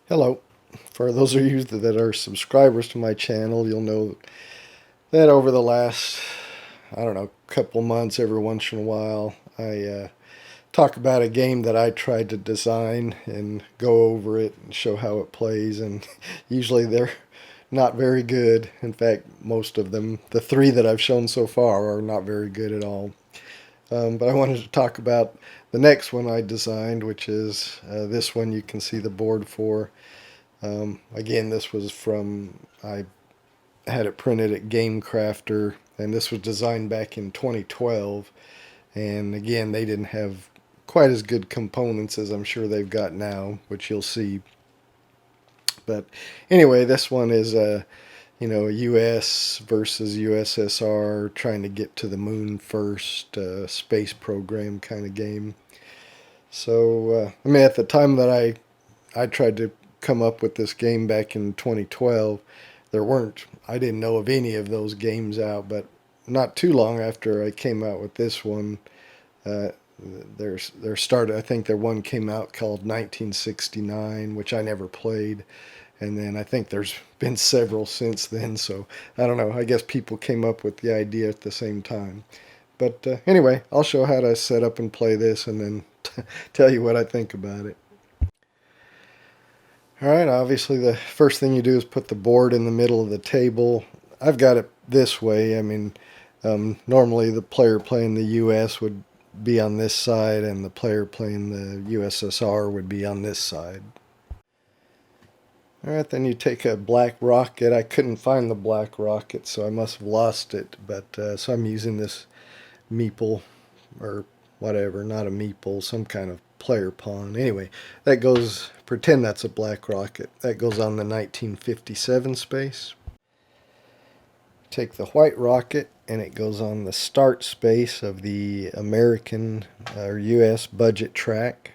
Hello. For those of you that are subscribers to my channel, you'll know that over the last, I don't know, couple months, every once in a while, I talk about a game that I tried to design and go over it and show how it plays. And usually they're not very good. In fact, most of them, the three that I've shown so far, are not very good at all. But I wanted to talk about the next one I designed, which is this one you can see the board for. Again, this was I had it printed at Game Crafter, and this was designed back in 2012. And again, they didn't have quite as good components as I'm sure they've got now, which you'll see. But anyway, this one is a U.S. versus USSR trying to get to the moon first, space program kind of game. So at the time that I tried to come up with this game back in 2012, I didn't know of any of those games out, but not too long after I came out with this one, uh, I think their one came out called 1969, which I never played. And then I think there's been several since then, so I don't know. I guess people came up with the idea at the same time. But anyway, I'll show how to set up and play this and then tell you what I think about it. Alright, obviously the first thing you do is put the board in the middle of the table. I've got it this way. Normally the player playing the US would be on this side and the player playing the USSR would be on this side. Alright, then you take a black rocket. I couldn't find the black rocket, so I must have lost it. But so I'm using this meeple, or whatever, not a meeple, some kind of player pawn. Anyway, pretend that's a black rocket. That goes on the 1957 space. Take the white rocket, and it goes on the start space of the American or US budget track.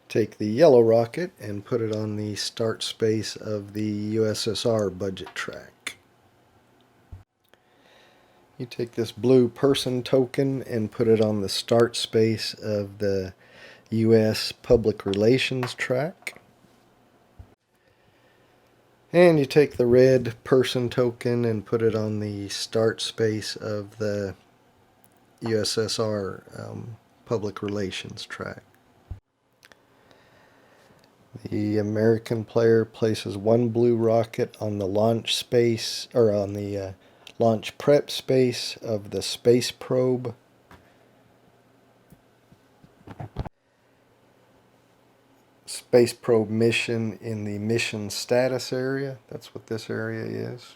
Take the yellow rocket and put it on the start space of the USSR budget track. You take this blue person token and put it on the start space of the US public relations track. And you take the red person token and put it on the start space of the USSR public relations track. The American player places one blue rocket on the launch space, or on the launch prep space of the space probe. Space probe mission in the mission status area. That's what this area is.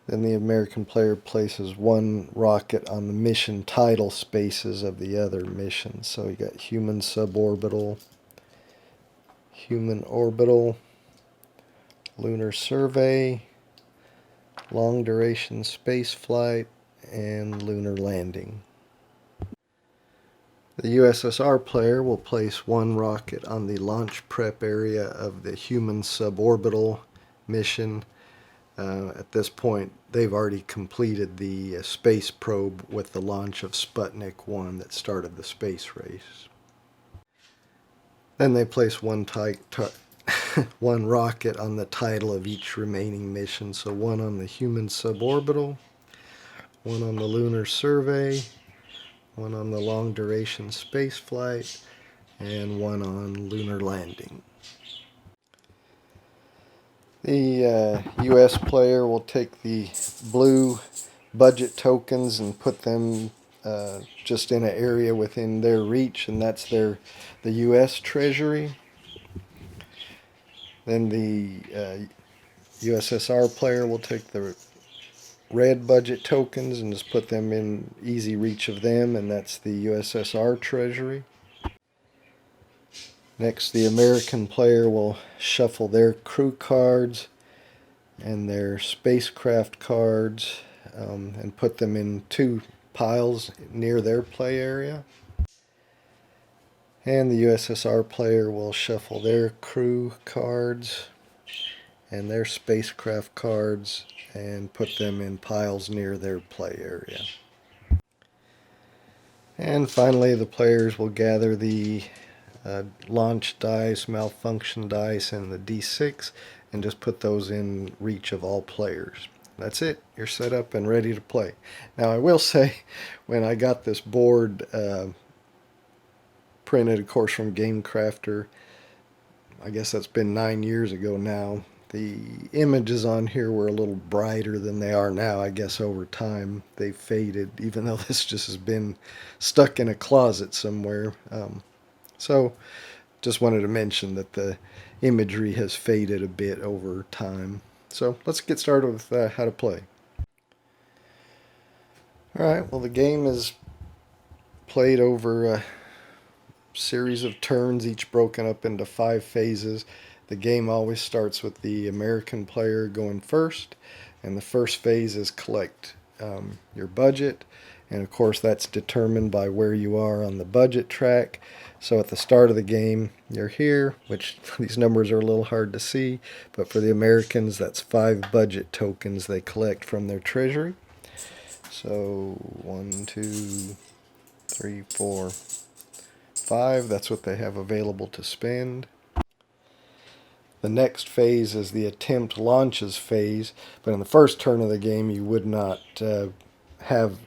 Then the American player places one rocket on the mission title spaces of the other missions. So you got human suborbital, human orbital, lunar survey, long duration space flight, and lunar landing. The USSR player will place one rocket on the launch prep area of the human suborbital mission. At this point, they've already completed the space probe with the launch of Sputnik 1 that started the space race. Then they place one rocket on the title of each remaining mission. So one on the human suborbital, one on the lunar survey, one on the long duration space flight, and one on lunar landing. The US player will take the blue budget tokens and put them just in an area within their reach, and that's the US Treasury. Then the USSR player will take the red budget tokens and just put them in easy reach of them, and that's the USSR Treasury. Next, the American player will shuffle their crew cards and their spacecraft cards and put them in two piles near their play area. And the USSR player will shuffle their crew cards and their spacecraft cards and put them in piles near their play area. And finally, the players will gather the launch dice, malfunction dice, and the D6, and just put those in reach of all players. That's it. You're set up and ready to play. Now, I will say, when I got this board printed, of course, from Game Crafter, I guess that's been 9 years ago now, the images on here were a little brighter than they are now. I guess over time they've faded, even though this just has been stuck in a closet somewhere. So just wanted to mention that the imagery has faded a bit over time. So let's get started with how to play. Alright, well, the game is played over a series of turns, each broken up into 5 phases. The game always starts with the American player going first, and the first phase is collect your budget, and of course that's determined by where you are on the budget track. So at the start of the game you're here, which these numbers are a little hard to see, but for the Americans that's 5 budget tokens they collect from their treasury. So 1, 2, 3, 4, 5, that's what they have available to spend. The next phase is the attempt launches phase, but in the first turn of the game you would not have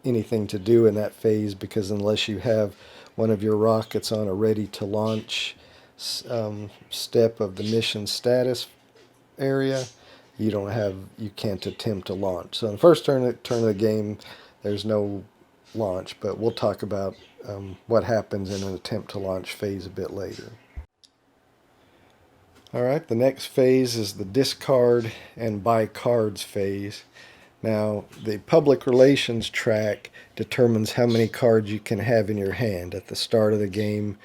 anything to do in that phase, because unless you have one of your rockets on a ready to launch step of the mission status area, you can't attempt to launch. So in the first turn of the game there's no launch, but we'll talk about what happens in an attempt to launch phase a bit later. Alright, the next phase is the discard and buy cards phase. Now, the public relations track determines how many cards you can have in your hand. At the start of the game,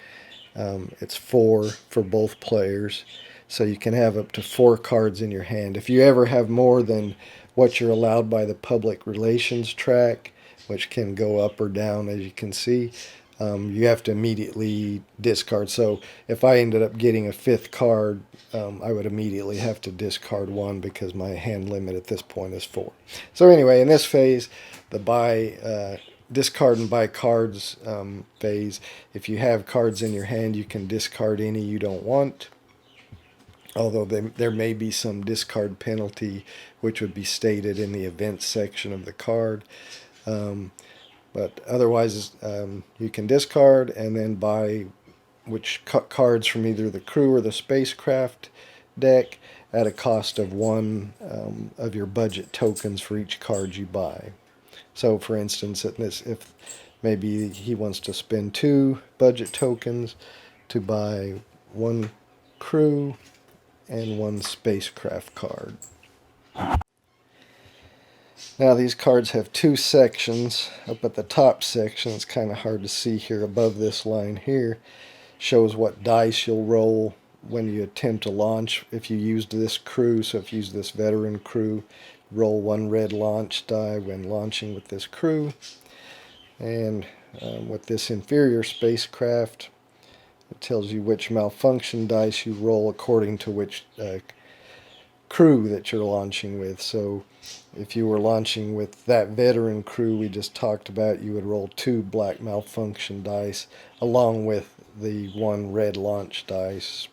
it's 4 for both players, so you can have up to 4 cards in your hand. If you ever have more than what you're allowed by the public relations track, which can go up or down as you can see, you have to immediately discard. So if I ended up getting a 5th card, I would immediately have to discard 1, because my hand limit at this point is 4. So anyway, in this phase, the discard and buy cards phase, if you have cards in your hand, you can discard any you don't want. Although there may be some discard penalty, which would be stated in the events section of the card. But otherwise, you can discard and then buy cards from either the crew or the spacecraft deck at a cost of 1 of your budget tokens for each card you buy. So for instance, if maybe he wants to spend 2 budget tokens to buy 1 crew and 1 spacecraft card. Now these cards have 2 sections. Up at the top section, it's kind of hard to see here above this line here, shows what dice you'll roll when you attempt to launch if you used this crew. So if you use this veteran crew, roll 1 red launch die when launching with this crew. And with this inferior spacecraft, it tells you which malfunction dice you roll according to which crew that you're launching with. So if you were launching with that veteran crew we just talked about, you would roll 2 black malfunction dice along with the 1 red launch dice.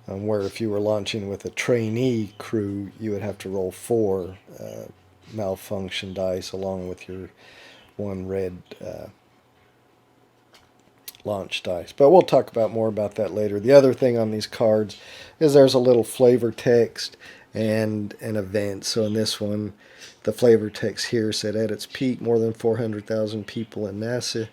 Where if you were launching with a trainee crew, you would have to roll 4 malfunction dice along with your 1 red launch dice. But we'll talk about more about that later. The other thing on these cards is there's a little flavor text and an event. So in this one, the flavor text here said, at its peak, more than 400,000 people in NASA,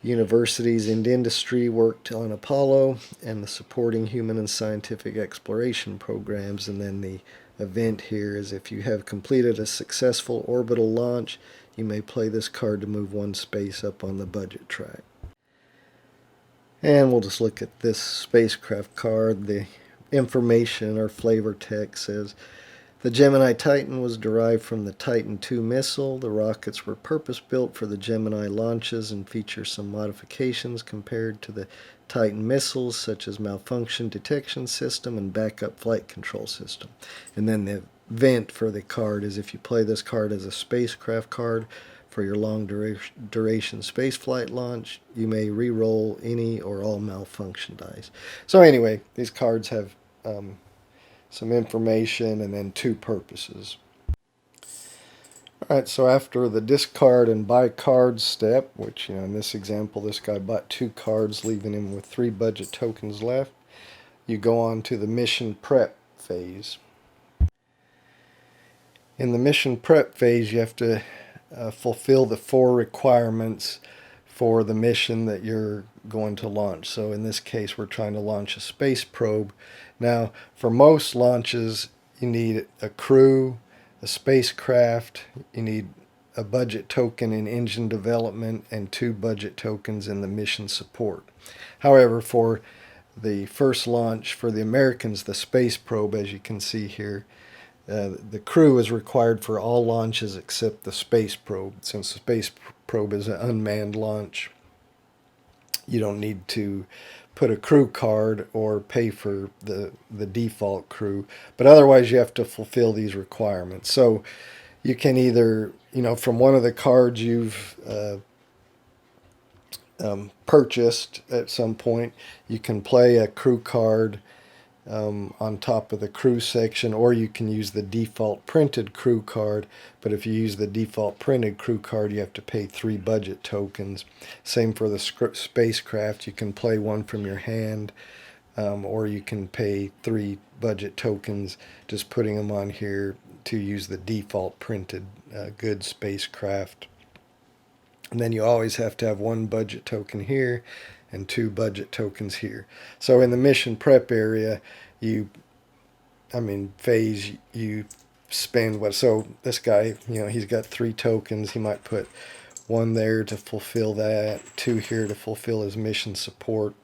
universities, and industry worked on Apollo and the supporting human and scientific exploration programs. And then the event here is, if you have completed a successful orbital launch, you may play this card to move 1 space up on the budget track. And we'll just look at this spacecraft card. The information or flavor text says, the Gemini Titan was derived from the Titan II missile. The rockets were purpose-built for the Gemini launches and feature some modifications compared to the Titan missiles, such as malfunction detection system and backup flight control system. And then the event for the card is, if you play this card as a spacecraft card For your long duration spaceflight launch, you may re-roll any or all malfunction dice. So anyway, these cards have some information and then two purposes. Alright, so after the discard and buy cards step, which in this example this guy bought 2 cards, leaving him with 3 budget tokens left, you go on to the mission prep phase. In the mission prep phase, you have to fulfill the 4 requirements for the mission that you're going to launch. So in this case, we're trying to launch a space probe. Now, for most launches, you need a crew, a spacecraft, you need a budget token in engine development, and 2 budget tokens in the mission support. However, for the first launch for the Americans, the space probe, as you can see here, the crew is required for all launches except the space probe. Since the space probe is an unmanned launch, you don't need to put a crew card or pay for the default crew. But otherwise, you have to fulfill these requirements. So you can either, from one of the cards you've purchased at some point, you can play a crew card on top of the crew section, or you can use the default printed crew card. But if you use the default printed crew card, you have to pay 3 budget tokens. Same for the spacecraft. You can play one from your hand, or you can pay 3 budget tokens, just putting them on here to use the default printed good spacecraft. And then you always have to have 1 budget token here and 2 budget tokens here. So in the mission prep area, phase, you spend what, so this guy, he's got 3 tokens. He might put 1 there to fulfill that, 2 here to fulfill his mission support.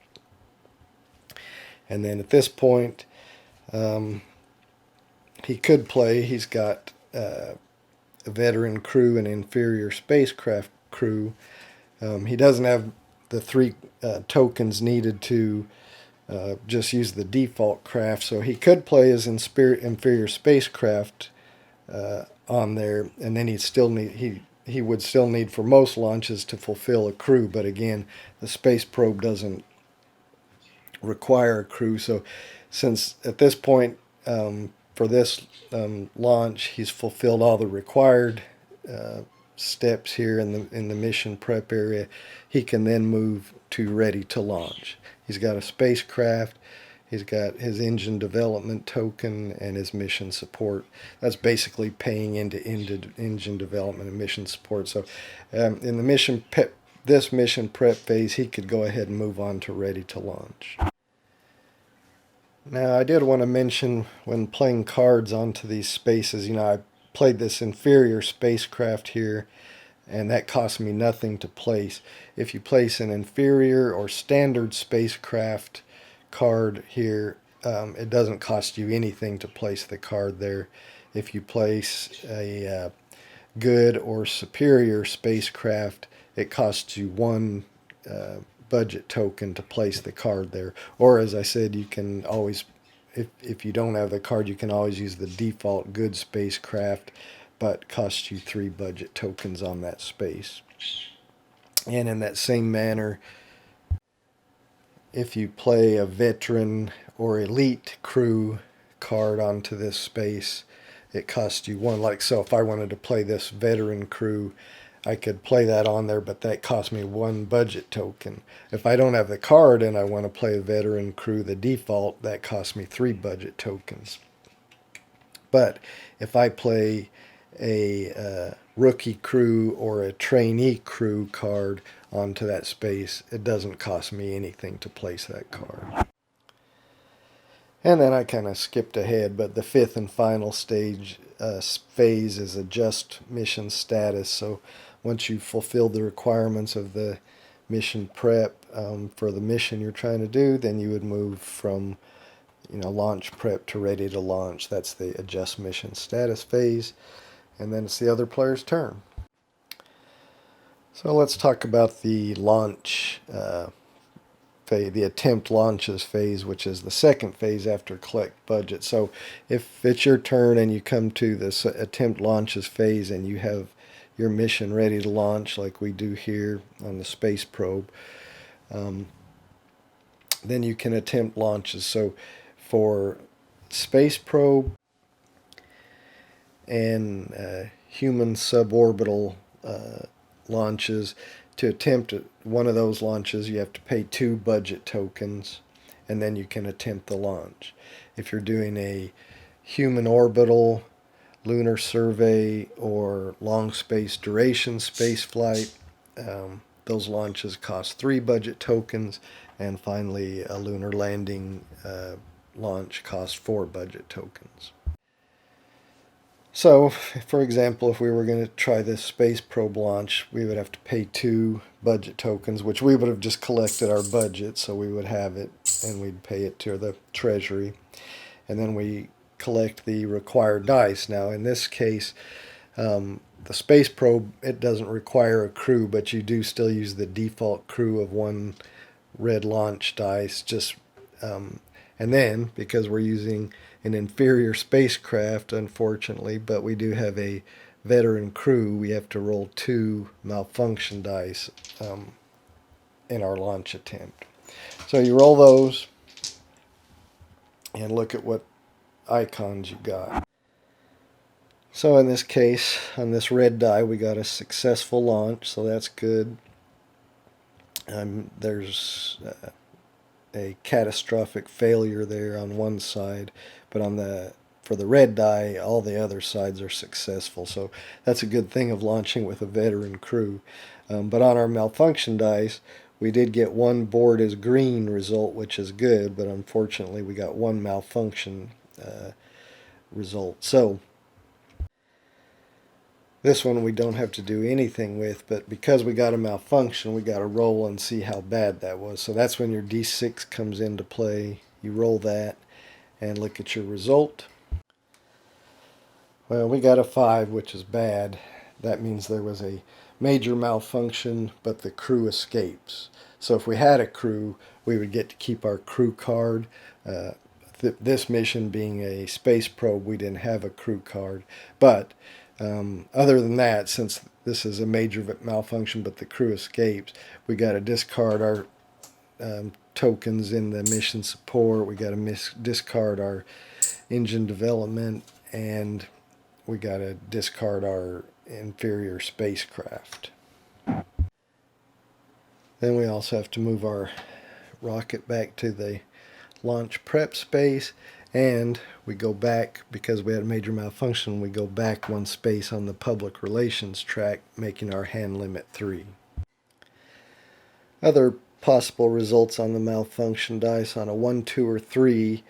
And then at this point, he could play, he's got a veteran crew and inferior spacecraft crew. He doesn't have the 3 tokens needed to just use the default craft, so he could play his inferior spacecraft on there, and then he would still need for most launches to fulfill a crew. But again, the space probe doesn't require a crew. So since at this point for this launch, he's fulfilled all the required steps here in the mission prep area, he can then move to ready to launch. He's got a spacecraft, he's got his engine development token, and his mission support. That's basically paying into engine development and mission support. So in the this mission prep phase, he could go ahead and move on to ready to launch. Now, I did want to mention, when playing cards onto these spaces, I played this inferior spacecraft here, and that cost me nothing to place. If you place an inferior or standard spacecraft card here, it doesn't cost you anything to place the card there. If you place a good or superior spacecraft, it costs you 1 budget token to place the card there. Or, as I said, you can always, if you don't have the card, you can always use the default good spacecraft, but costs you 3 budget tokens on that space. And in that same manner, if you play a veteran or elite crew card onto this space, it costs you 1. Like, so if I wanted to play this veteran crew, I could play that on there, but that cost me 1 budget token. If I don't have the card and I want to play a veteran crew, the default, that costs me 3 budget tokens. But if I play a rookie crew or a trainee crew card onto that space, it doesn't cost me anything to place that card. And then I kind of skipped ahead, but the 5th and final stage phase is adjust mission status. So once you've fulfilled the requirements of the mission prep for the mission you're trying to do, then you would move from launch prep to ready to launch. That's the adjust mission status phase. And then it's the other player's turn. So let's talk about the launch phase, the attempt launches phase, which is the second phase after collect budget. So if it's your turn and you come to this attempt launches phase and you have your mission ready to launch like we do here on the space probe, then you can attempt launches. So for space probe and human suborbital launches, to attempt one of those launches, you have to pay 2 budget tokens, and then you can attempt the launch. If you're doing a human orbital, lunar survey, or long space duration space flight, those launches cost 3 budget tokens, and finally a lunar landing launch costs 4 budget tokens. So, for example, if we were going to try this space probe launch, we would have to pay 2 budget tokens, which we would have just collected our budget, so we would have it, and we'd pay it to the treasury. And then we collect the required dice. Now, in this case, the space probe, it doesn't require a crew, but you do still use the default crew of 1 red launch dice. And then, because we're using an inferior spacecraft, unfortunately, but we do have a veteran crew, we have to roll 2 malfunction dice in our launch attempt. So you roll those and look at what icons you got. So in this case, on this red die, we got a successful launch, so that's good. There's a catastrophic failure there on one side, but for the red die, all the other sides are successful. So that's a good thing of launching with a veteran crew. But on our malfunction dice, we did get 1 board as green result, which is good, but unfortunately we got 1 malfunction result. So this one we don't have to do anything with, but because we got a malfunction, we got to roll and see how bad that was. So that's when your D6 comes into play. You roll that and look at your result. Well, we got a 5, which is bad. That means there was a major malfunction, but the crew escapes. So if we had a crew, we would get to keep our crew card. This mission being a space probe, we didn't have a crew card. But other than that, since this is a major malfunction but the crew escapes, we got to discard our tokens in the mission support, we got to discard our engine development, and we got to discard our inferior spacecraft. Then we also have to move our rocket back to the launch prep space, and we go back, because we had a major malfunction, we go back 1 space on the public relations track, making our hand limit 3. Other possible results on the malfunction dice: on a 1, 2, or 3,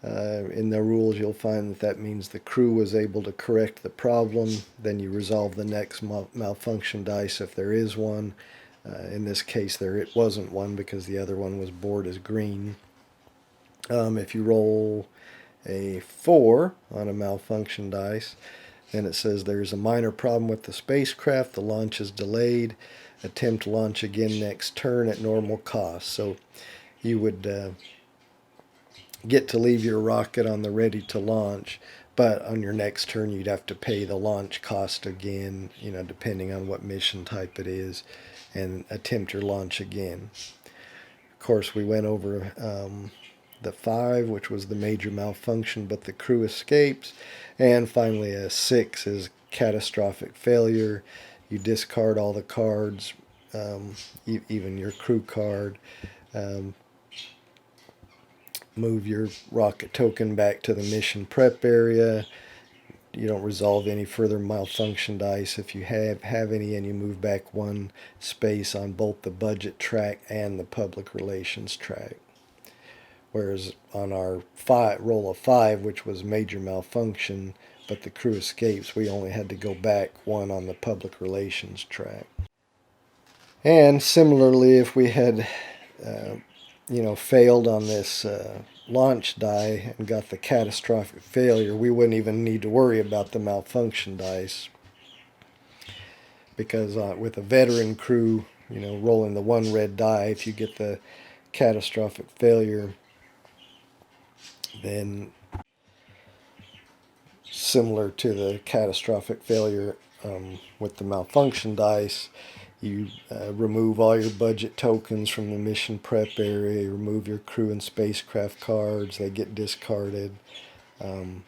in the rules you'll find that means the crew was able to correct the problem. Then you resolve the next malfunction dice if there is one. In this case it wasn't one, because the other one was board as green. If you roll a 4 on a malfunction dice, then it says there's a minor problem with the spacecraft, the launch is delayed, attempt launch again next turn at normal cost. So you would get to leave your rocket on the ready to launch, but on your next turn you'd have to pay the launch cost again, depending on what mission type it is, and attempt your launch again. Of course, we went over the 5, which was the major malfunction, but the crew escapes. And finally, a 6 is catastrophic failure. You discard all the cards, even your crew card. Move your rocket token back to the mission prep area. You don't resolve any further malfunction dice if you have any, and you move back 1 space on both the budget track and the public relations track. Whereas on our roll of 5, which was major malfunction, but the crew escapes, we only had to go back 1 on the public relations track. And similarly, if we had failed on this launch die and got the catastrophic failure, we wouldn't even need to worry about the malfunction dice, because with a veteran crew, rolling the 1 red die, if you get the catastrophic failure, then similar to the catastrophic failure with the Malfunction Dice, you remove all your budget tokens from the mission prep area, you remove your crew and spacecraft cards, they get discarded. The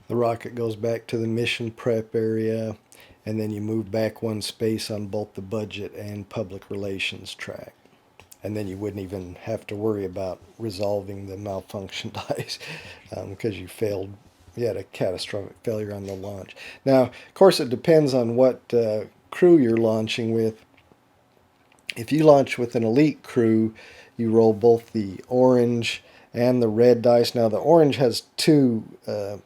rocket goes back to the mission prep area, and then you move back one space on both the budget and public relations track. And then you wouldn't even have to worry about resolving the malfunction dice because you failed. You had a catastrophic failure on the launch. Now, of course, it depends on what crew you're launching with. If you launch with an elite crew, you roll both the orange and the red dice. Now, the orange has two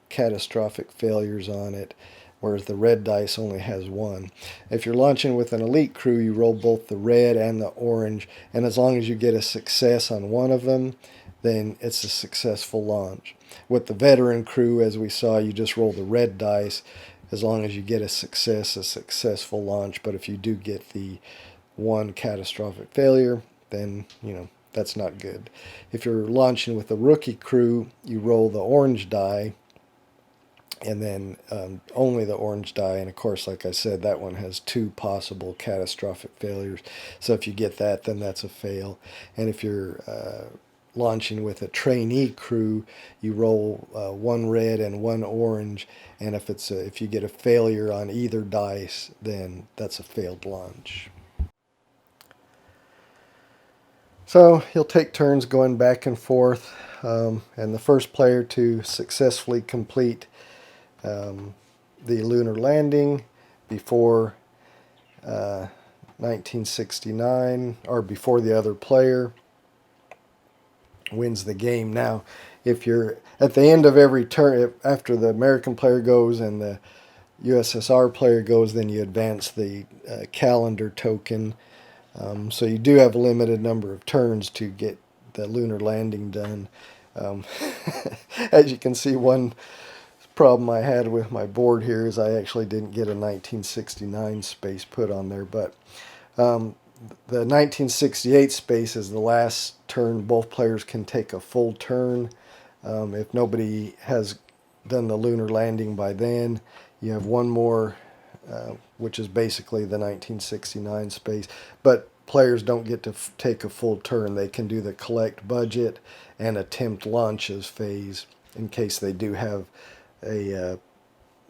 catastrophic failures on it, whereas the red dice only has one. If you're launching with an elite crew, you roll both the red and the orange, and as long as you get a success on one of them, then it's a successful launch. With the veteran crew, as we saw, you just roll the red dice. As long as you get a success, a successful launch. But if you do get the one catastrophic failure, then, that's not good. If you're launching with a rookie crew, you roll the orange die, and then only the orange die. And of course, like I said, that one has two possible catastrophic failures. So if you get that, then that's a fail. And if you're launching with a trainee crew, you roll one red and one orange. And if you get a failure on either dice, then that's a failed launch. So you'll take turns going back and forth, and the first player to successfully complete the lunar landing before 1969, or before the other player, wins the game. Now, if you're at the end of every turn, after the American player goes and the USSR player goes, then you advance the calendar token. So you do have a limited number of turns to get the lunar landing done. As you can see, one problem I had with my board here is I actually didn't get a 1969 space put on there, but the 1968 space is the last turn. Both players can take a full turn. If nobody has done the lunar landing by then, you have one more, which is basically the 1969 space. But players don't get to take a full turn. They can do the collect budget and attempt launches phase in case they do have a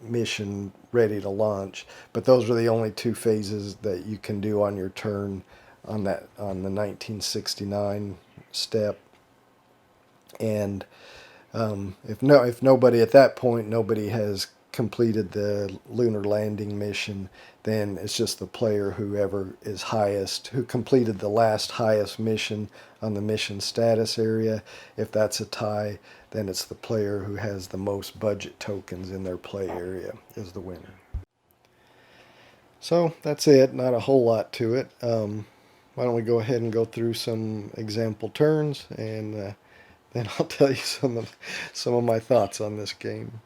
mission ready to launch. But those are the only two phases that you can do on your turn on the 1969 step. And if nobody at that point, nobody has completed the lunar landing mission, then it's just the player whoever is highest, who completed the last highest mission on the mission status area. If that's a tie, then it's the player who has the most budget tokens in their play area is the winner. So that's it, not a whole lot to it. Why don't we go ahead and go through some example turns, and then I'll tell you some of my thoughts on this game.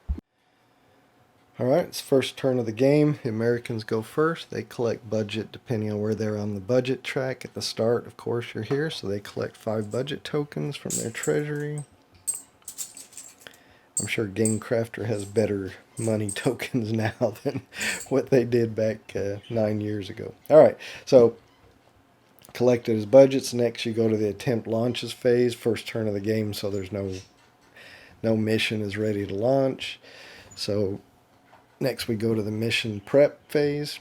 Alright, it's first turn of the game. The Americans go first. They collect budget depending on where they're on the budget track. At the start, of course, you're here, so they collect 5 budget tokens from their treasury. I'm sure GameCrafter has better money tokens now than what they did back 9 years ago. Alright, so collected his budgets. Next, you go to the attempt launches phase. First turn of the game, so there's no mission is ready to launch. So next, we go to the mission prep phase.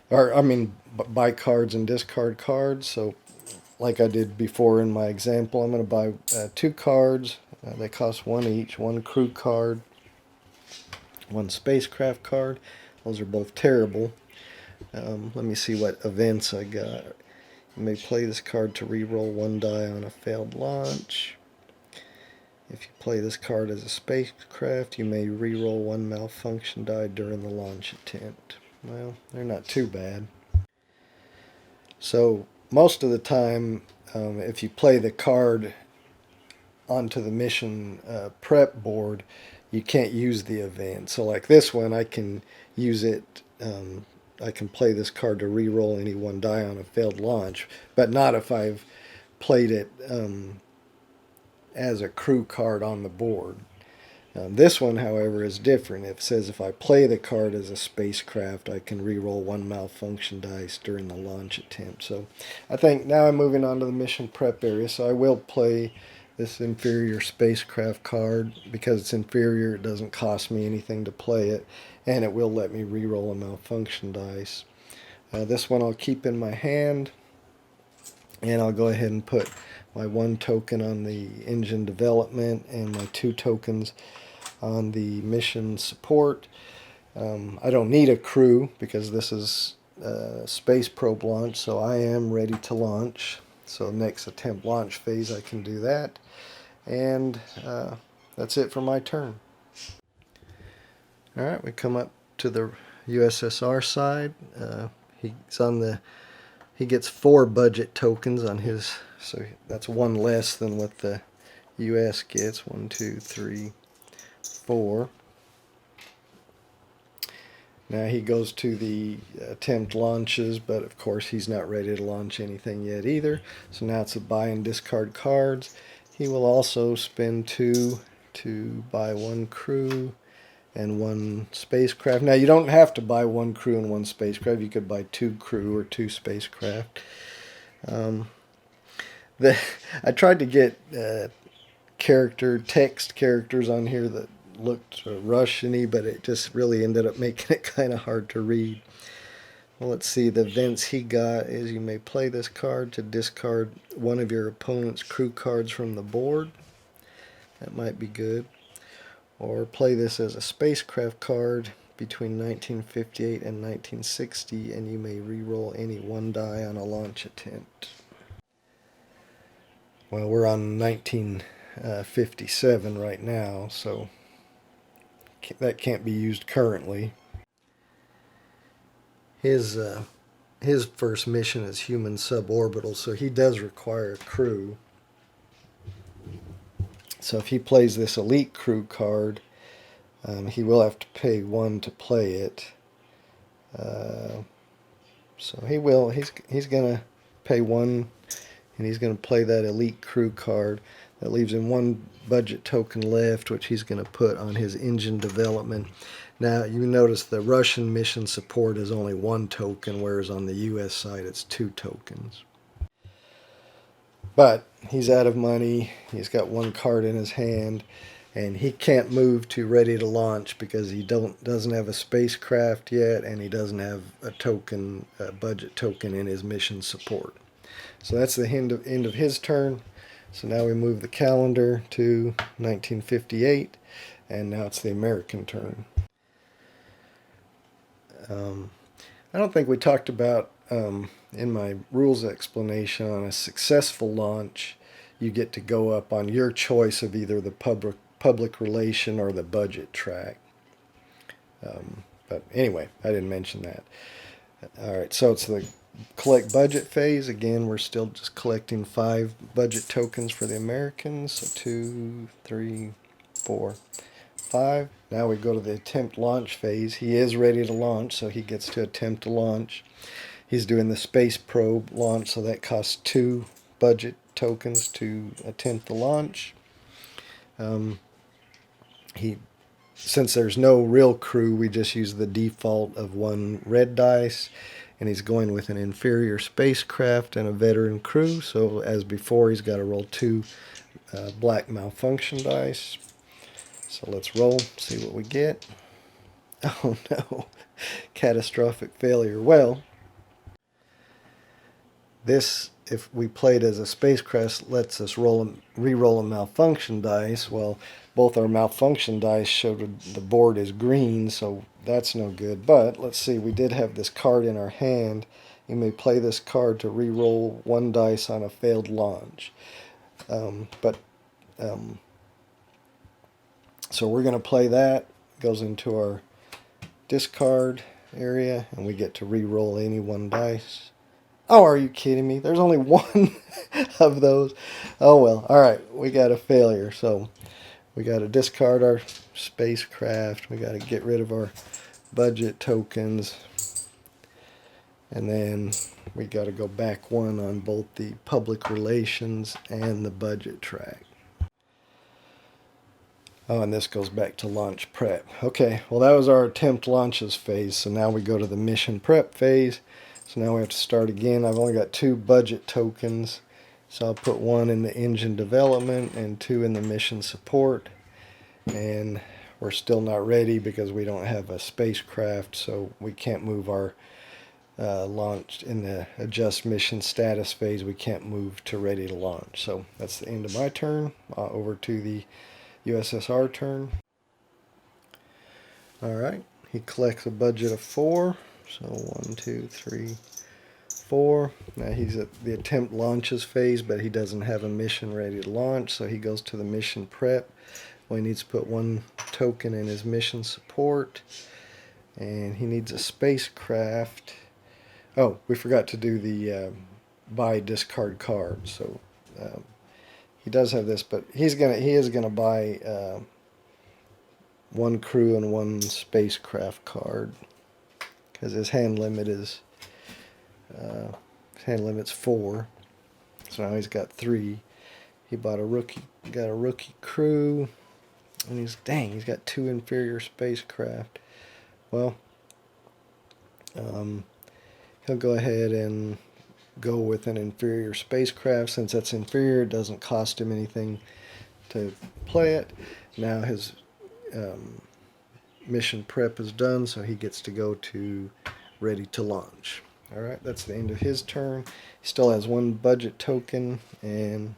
Buy cards and discard cards. So, like I did before in my example, I'm going to buy 2 cards. They cost 1 each. 1 crew card, 1 spacecraft card. Those are both terrible. Let me see what events I got. You may play this card to re-roll 1 die on a failed launch. If you play this card as a spacecraft, you may re-roll 1 malfunction die during the launch attempt. Well, they're not too bad. So, most of the time, if you play the card onto the mission prep board, you can't use the event. So like this one, I can use it, I can play this card to re-roll any 1 die on a failed launch, but not if I've played it as a crew card on the board. This one, however, is different. It says if I play the card as a spacecraft, I can re-roll one malfunction dice during the launch attempt. So I think now I'm moving on to the mission prep area, so I will play this inferior spacecraft card. Because it's inferior, it doesn't cost me anything to play it, and it will let me re-roll a malfunction dice. This one I'll keep in my hand, and I'll go ahead and put my 1 token on the engine development and my 2 tokens on the mission support. I don't need a crew because this is space probe launch, so I am ready to launch. So next attempt launch phase I can do that, and that's it for my turn. Alright, we come up to the USSR side. He gets 4 budget tokens on his, so that's 1 less than what the US gets. 1, 2, 3, 4. Now he goes to the attempt launches, but of course he's not ready to launch anything yet either. So now it's a buy and discard cards. He will also spend 2 to buy 1 crew and 1 spacecraft. Now you don't have to buy 1 crew and 1 spacecraft. You could buy 2 crew or 2 spacecraft. I tried to get text characters on here that looked Russian-y, but it just really ended up making it kind of hard to read. Well, let's see. The events he got is you may play this card to discard 1 of your opponent's crew cards from the board. That might be good. Or play this as a spacecraft card between 1958 and 1960, and you may re-roll any 1 die on a launch attempt. Well, we're on 1957 right now, so that can't be used currently. His first mission is human suborbital, so he does require a crew. So if he plays this elite crew card, he will have to pay 1 to play it. So he will. He's gonna pay 1, and he's gonna play that elite crew card. That leaves him 1 budget token left, which he's gonna put on his engine development. Now you notice the Russian mission support is only 1 token, whereas on the US side it's 2 tokens. But he's out of money. He's got 1 card in his hand, and he can't move to ready to launch because he doesn't have a spacecraft yet, and he doesn't have a budget token in his mission support. So that's the end of his turn. So now we move the calendar to 1958, and now it's the American turn. I don't think we talked about in my rules explanation, on a successful launch, you get to go up on your choice of either the public relation or the budget track. But anyway, I didn't mention that. Alright, so it's the collect budget phase. Again, we're still just collecting 5 budget tokens for the Americans. So 2, 3, 4, 5. Now we go to the attempt launch phase. He is ready to launch, so he gets to attempt to launch. He's doing the space probe launch, so that costs 2 budget tokens to attempt the launch. Since there's no real crew, we just use the default of 1 red dice, and he's going with an inferior spacecraft and a veteran crew. So as before, he's got to roll 2 black malfunction dice. So let's roll, see what we get. Oh no, catastrophic failure. Well, this, if we played as a spacecraft, lets us re-roll a malfunction dice. Well, both our malfunction dice showed the board is green, so that's no good. But let's see, we did have this card in our hand. You may play this card to re-roll 1 dice on a failed launch. So we're going to play that. Goes into our discard area, and we get to re-roll any 1 dice. Oh, are you kidding me? There's only 1 of those. Oh well. Alright, we got a failure. So we got to discard our spacecraft. We got to get rid of our budget tokens. And then we got to go back 1 on both the public relations and the budget track. Oh, and this goes back to launch prep. Okay, well that was our attempt launches phase, so now we go to the mission prep phase. So now we have to start again. I've only got 2 budget tokens, so I'll put 1 in the engine development and 2 in the mission support. And we're still not ready because we don't have a spacecraft, so we can't move our launch in the adjust mission status phase. We can't move to ready to launch. So that's the end of my turn. Over to the USSR turn. Alright, he collects a budget of 4. So 1, 2, 3, 4. Now he's at the attempt launches phase, but he doesn't have a mission ready to launch, so he goes to the mission prep. Well, he needs to put 1 token in his mission support, and he needs a spacecraft. Oh, we forgot to do the buy discard cards. So he does have this, but he is gonna buy 1 crew and 1 spacecraft card because his hand limit is hand limit's 4. So now he's got 3. He got a rookie crew, and he's got 2 inferior spacecraft. Well, he'll go ahead and go with an inferior spacecraft. Since that's inferior, it doesn't cost him anything to play it. Now his mission prep is done, so he gets to go to ready to launch. Alright, that's the end of his turn. He still has 1 budget token, and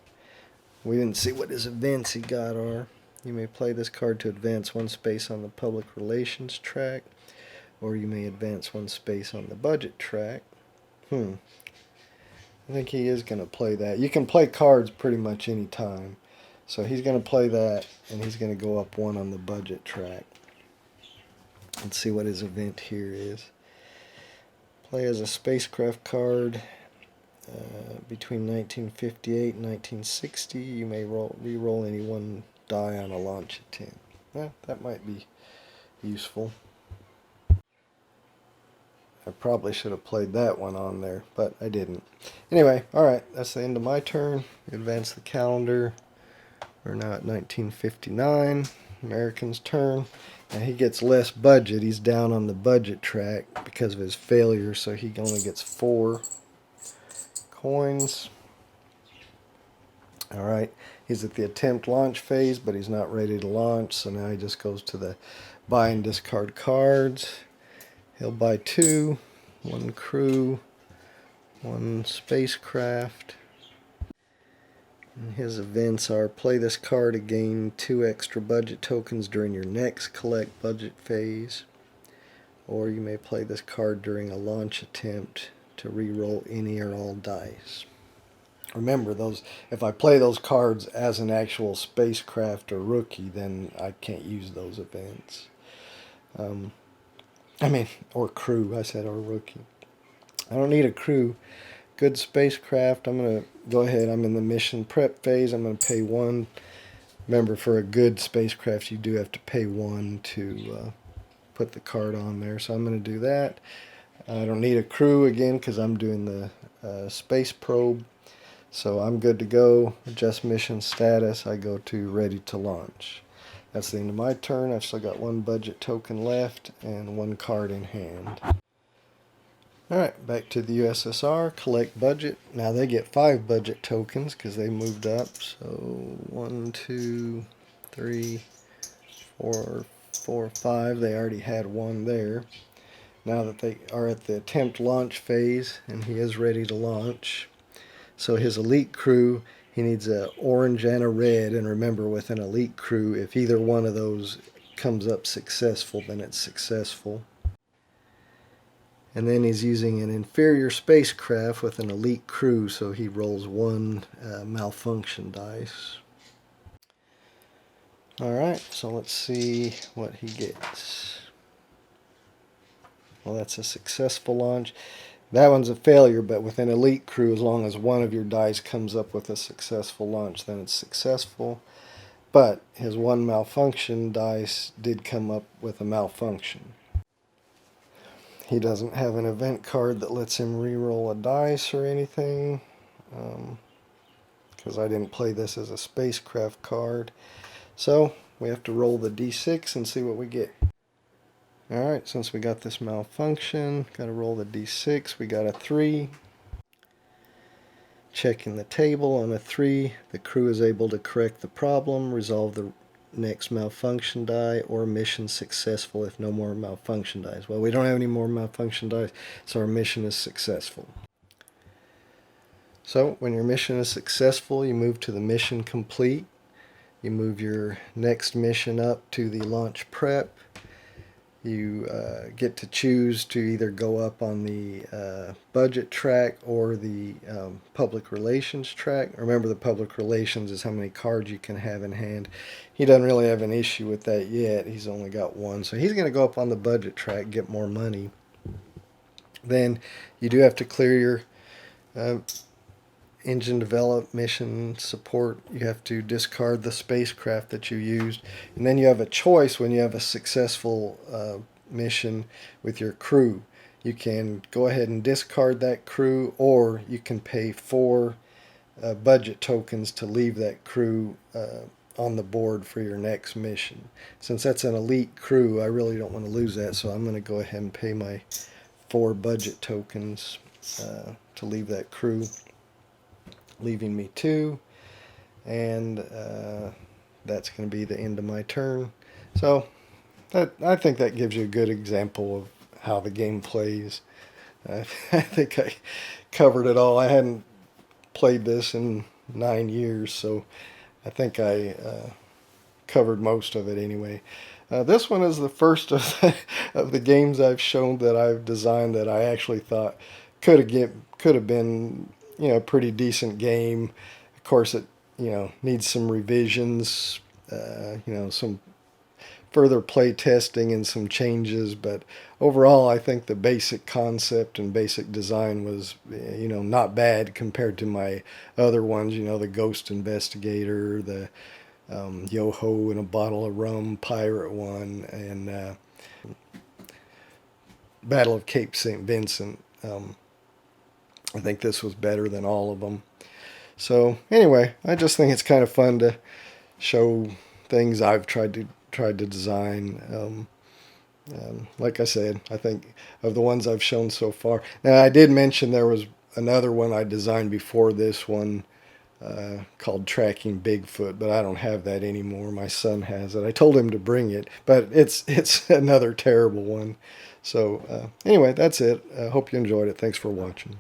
we didn't see what his events he got are. You may play this card to advance 1 space on the public relations track, or you may advance 1 space on the budget track. I think he is going to play that. You can play cards pretty much any time. So he's going to play that, and he's going to go up 1 on the budget track. Let's see what his event here is. Play as a spacecraft card between 1958 and 1960. You may re-roll any 1 die on a launch attempt. Well, that might be useful. I probably should have played that one on there, but I didn't. Anyway, alright, that's the end of my turn. Advance the calendar. We're now at 1959. American's turn. Now he gets less budget. He's down on the budget track because of his failure, so he only gets 4 coins. Alright, he's at the attempt launch phase, but he's not ready to launch, so now he just goes to the buy and discard cards. He'll buy 2, 1 crew, 1 spacecraft. And his events are play this card to gain 2 extra budget tokens during your next collect budget phase. Or you may play this card during a launch attempt to re-roll any or all dice. Remember, if I play those cards as an actual spacecraft or rookie, then I can't use those events. Or crew, I said, or rookie. I don't need a crew. Good spacecraft. I'm going to go ahead. I'm in the mission prep phase. I'm going to pay 1. Remember, for a good spacecraft, you do have to pay 1 to put the card on there. So I'm going to do that. I don't need a crew again because I'm doing the space probe. So I'm good to go. Adjust mission status. I go to ready to launch. That's the end of my turn. I've still got 1 budget token left and 1 card in hand. Alright, back to the USSR. Collect budget. Now they get 5 budget tokens because they moved up. So 1, 2, 3, 4, 5. They already had 1 there. Now that they are at the attempt launch phase and he is ready to launch. So his elite crew, he needs a orange and a red, and remember, with an elite crew, if either one of those comes up successful, then it's successful. And then he's using an inferior spacecraft with an elite crew, so he rolls 1 malfunction dice. Alright, so let's see what he gets. Well, that's a successful launch. That one's a failure, but with an elite crew, as long as 1 of your dice comes up with a successful launch, then it's successful. But his 1 malfunction dice did come up with a malfunction. He doesn't have an event card that lets him re-roll a dice or anything, because I didn't play this as a spacecraft card. So we have to roll the d6 and see what we get. Alright, since we got this malfunction, got to roll the d6. We got a 3. Checking the table on a 3, the crew is able to correct the problem, resolve the next malfunction die, or mission successful if no more malfunction dies. Well, we don't have any more malfunction dies, so our mission is successful. So when your mission is successful, you move to the mission complete. You move your next mission up to the launch prep. You get to choose to either go up on the budget track or the public relations track. Remember, the public relations is how many cards you can have in hand. He doesn't really have an issue with that yet. He's only got 1. So he's going to go up on the budget track, get more money. Then you do have to clear your engine develop, mission support. You have to discard the spacecraft that you used, and then you have a choice when you have a successful mission with your crew. You can go ahead and discard that crew, or you can pay 4 budget tokens to leave that crew on the board for your next mission. Since that's an elite crew, I really don't want to lose that, so I'm going to go ahead and pay my 4 budget tokens to leave that crew, leaving me 2, and that's going to be the end of my turn. So I think that gives you a good example of how the game plays. I think I covered it all. I hadn't played this in 9 years, so I think I covered most of it anyway. This one is the first of the games I've shown that I've designed that I actually thought could have been, a pretty decent game. Of course, it needs some revisions, some further play testing and some changes, but overall I think the basic concept and basic design was not bad compared to my other ones, the Ghost Investigator, the Yo-Ho and a Bottle of Rum Pirate one, and Battle of Cape St. Vincent. I think this was better than all of them. So anyway, I just think it's kind of fun to show things I've tried to design. Like I said, I think of the ones I've shown so far. Now, I did mention there was another one I designed before this one called Tracking Bigfoot, but I don't have that anymore. My son has it. I told him to bring it, but it's another terrible one. So anyway, that's it. I hope you enjoyed it. Thanks for watching.